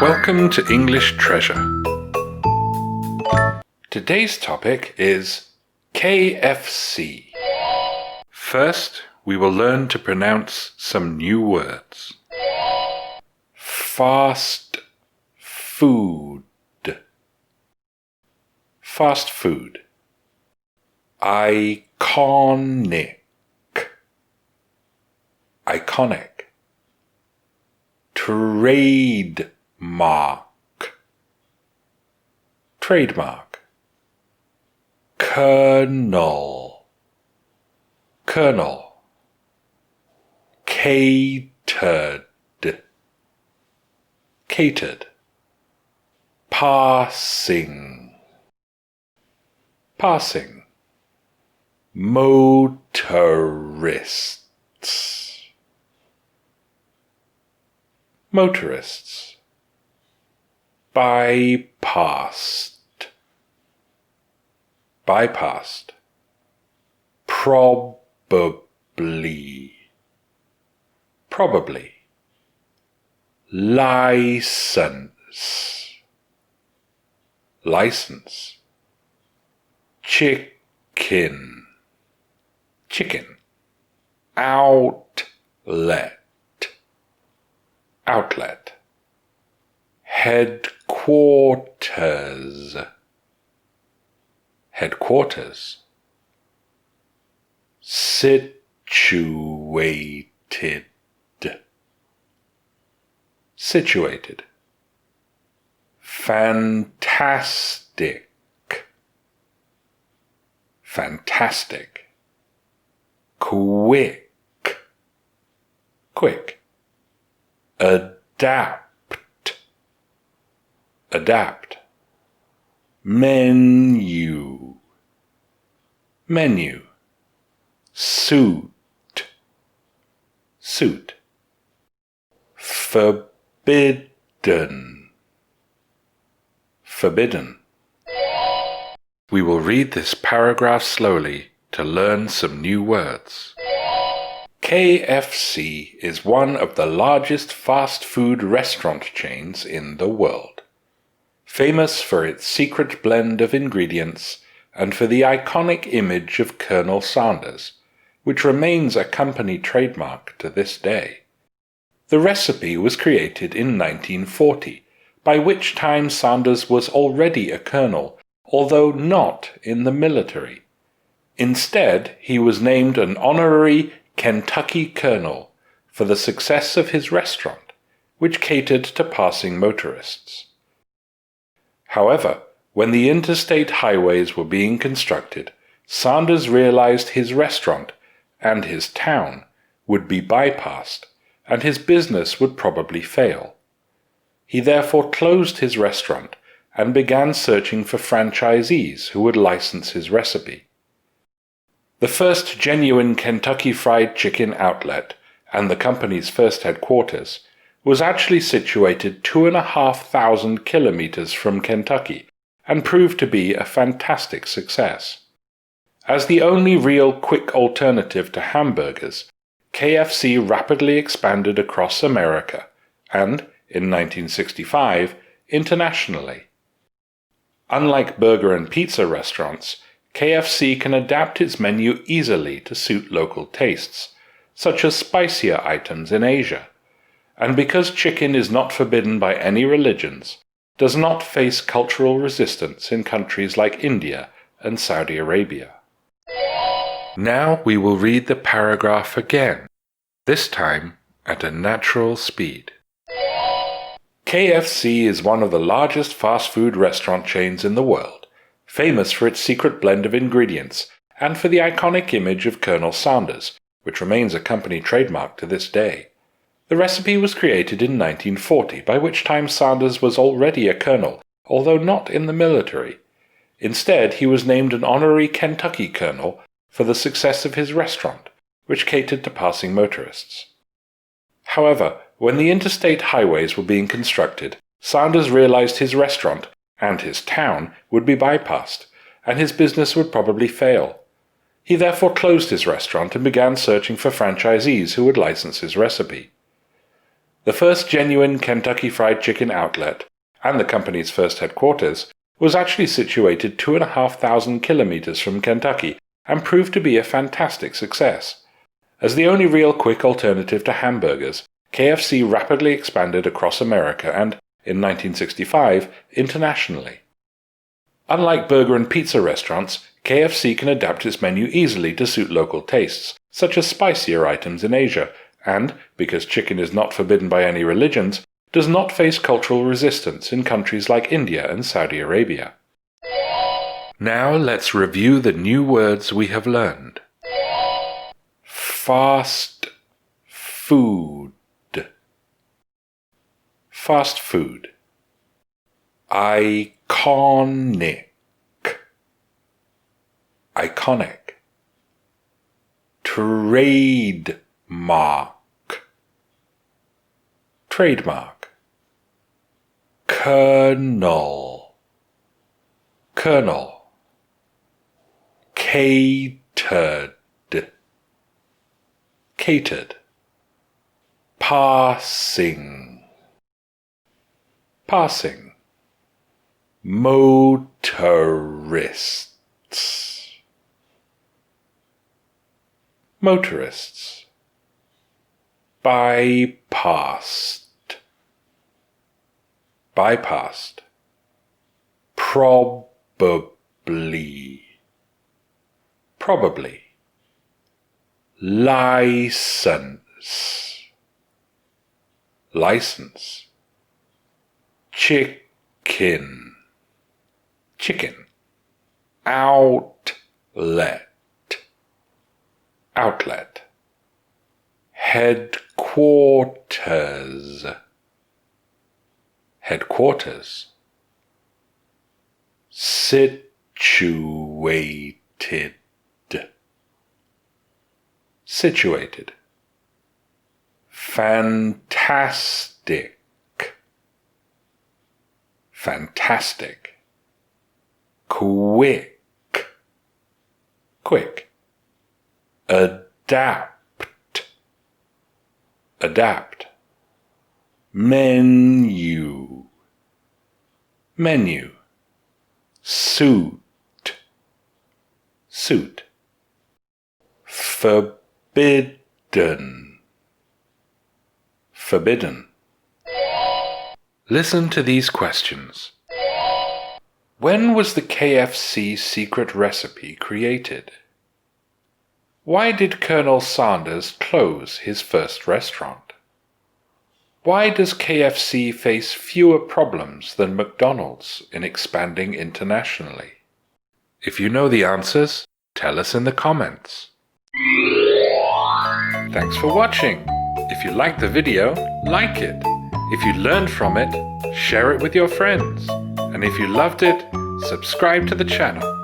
Welcome to English Treasure. Today's topic is KFC. First, we will learn to pronounce some new words. Fast food. Fast food. Iconic. Iconic. Trademark. Trademark. Kernel. Kernel. Catered. Catered. Passing. Passing. Motorists. Motorists. Bypassed. Bypassed. Probably. Probably. License. License. Chicken. Chicken. Outlet. Outlet. Headquarters. Headquarters. Situated. Situated. Fantastic. Fantastic. Quick. Quick. Adapt. Adapt. Menu. Menu. Suit. Suit. Forbidden. Forbidden. We will read this paragraph slowly to learn some new words. KFC is one of the largest fast food restaurant chains in the world, famous for its secret blend of ingredients and for the iconic image of Colonel Sanders, which remains a company trademark to this day. The recipe was created in 1940, by which time Sanders was already a colonel, although not in the military. Instead, he was named an honorary Kentucky colonel for the success of his restaurant, which catered to passing motorists. However, when the interstate highways were being constructed, Sanders realized his restaurant and his town would be bypassed, and his business would probably fail. He therefore closed his restaurant and began searching for franchisees who would license his recipe. The first genuine Kentucky Fried Chicken outlet, and the company's first headquarters, was actually situated 2,500 kilometers from Kentucky and proved to be a fantastic success. As the only real quick alternative to hamburgers, KFC rapidly expanded across America and, in 1965, internationally. Unlike burger and pizza restaurants, KFC can adapt its menu easily to suit local tastes, such as spicier items in Asia, and because chicken is not forbidden by any religions, does not face cultural resistance in countries like India and Saudi Arabia. Now we will read the paragraph again, this time at a natural speed. KFC is one of the largest fast food restaurant chains in the world, famous for its secret blend of ingredients and for the iconic image of Colonel Sanders, which remains a company trademark to this day. The recipe was created in 1940, by which time Sanders was already a colonel, although not in the military. Instead, he was named an honorary Kentucky colonel for the success of his restaurant, which catered to passing motorists. However, when the interstate highways were being constructed, Sanders realized his restaurant and his town would be bypassed, and his business would probably fail. He therefore closed his restaurant and began searching for franchisees who would license his recipe. The first genuine Kentucky Fried Chicken outlet, and the company's first headquarters, was actually situated 2,500 kilometers from Kentucky and proved to be a fantastic success. As the only real quick alternative to hamburgers, KFC rapidly expanded across America and, in 1965, internationally. Unlike burger and pizza restaurants, KFC can adapt its menu easily to suit local tastes, such as spicier items in Asia, and, because chicken is not forbidden by any religions, does not face cultural resistance in countries like India and Saudi Arabia. Now let's review the new words we have learned. Fast food. Fast food. Iconic. Iconic. Trademark. Trademark. Kernel. Kernel. Catered. Catered. Passing. Passing. Motorists. Motorists. Bypassed. Bypassed. Probably. Probably. License. License. Chicken. Chicken. Outlet. Outlet. Headquarters. Headquarters. Situated. Situated. Fantastic. Fantastic. Quick. Quick. Adapt. Adapt. Menu. Menu. Suit. Suit. Forbidden. Forbidden. Listen to these questions. When was the KFC secret recipe created? Why did Colonel Sanders close his first restaurant? Why does KFC face fewer problems than McDonald's in expanding internationally? If you know the answers, tell us in the comments. Thanks for watching. If you liked the video, like it. If you learned from it, share it with your friends. And if you loved it, subscribe to the channel.